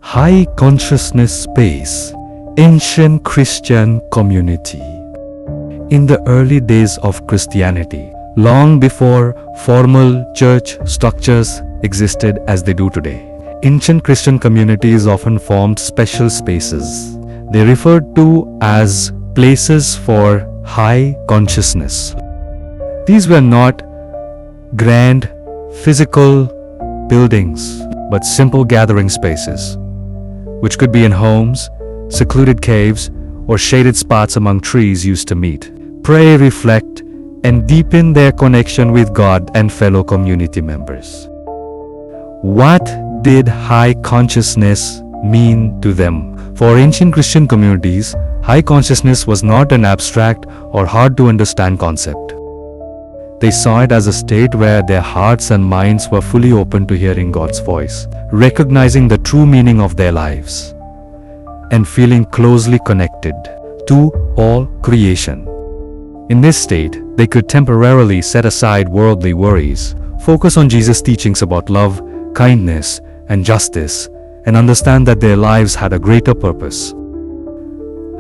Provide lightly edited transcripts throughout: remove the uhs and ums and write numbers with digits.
High consciousness space, ancient Christian community. In the early days of Christianity, long before formal church structures existed as they do today, ancient Christian communities often formed special spaces. They referred to as places for high consciousness. These were not grand physical buildings, but simple gathering spaces, which could be in homes, secluded caves, or shaded spots among trees used to meet, pray, reflect, and deepen their connection with God and fellow community members. What did high consciousness mean to them? For ancient Christian communities, high consciousness was not an abstract or hard to understand concept. They saw it as a state where their hearts and minds were fully open to hearing God's voice, recognizing the true meaning of their lives, and feeling closely connected to all creation. In this state, they could temporarily set aside worldly worries, focus on Jesus' teachings about love, kindness, and justice, and understand that their lives had a greater purpose.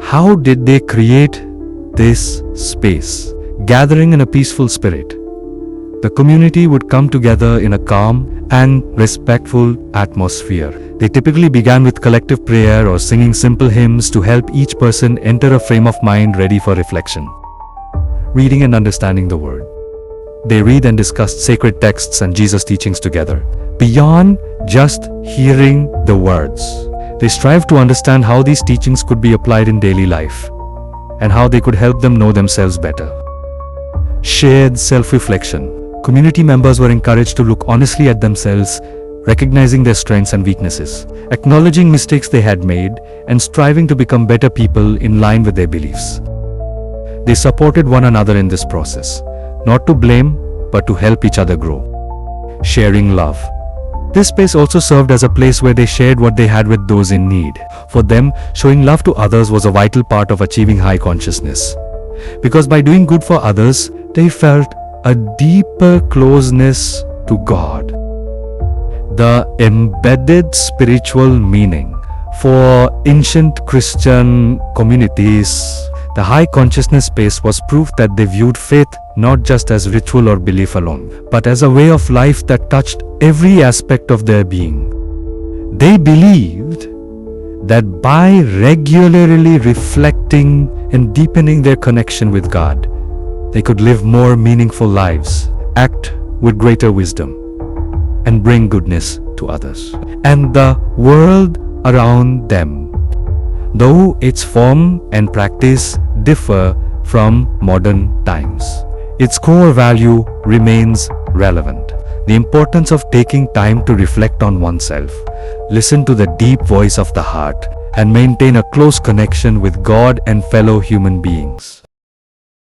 How did they create this space? Gathering in a peaceful spirit. The community would come together in a calm and respectful atmosphere. They typically began with collective prayer or singing simple hymns to help each person enter a frame of mind ready for reflection. Reading and understanding the Word. They read and discussed sacred texts and Jesus' teachings together. Beyond just hearing the words, they strive to understand how these teachings could be applied in daily life and how they could help them know themselves better. Shared self-reflection. Community members were encouraged to look honestly at themselves, recognizing their strengths and weaknesses, acknowledging mistakes they had made, and striving to become better people in line with their beliefs. They supported one another in this process, not to blame, but to help each other grow. Sharing love. This space also served as a place where they shared what they had with those in need. For them, showing love to others was a vital part of achieving high consciousness. Because by doing good for others, they felt a deeper closeness to God. The embedded spiritual meaning. For ancient Christian communities, the high consciousness space was proof that they viewed faith not just as ritual or belief alone, but as a way of life that touched every aspect of their being. They believed that by regularly reflecting and deepening their connection with God, they could live more meaningful lives, act with greater wisdom, and bring goodness to others and the world around them. Though its form and practice differ from modern times, its core value remains relevant. The importance of taking time to reflect on oneself, listen to the deep voice of the heart, and maintain a close connection with God and fellow human beings.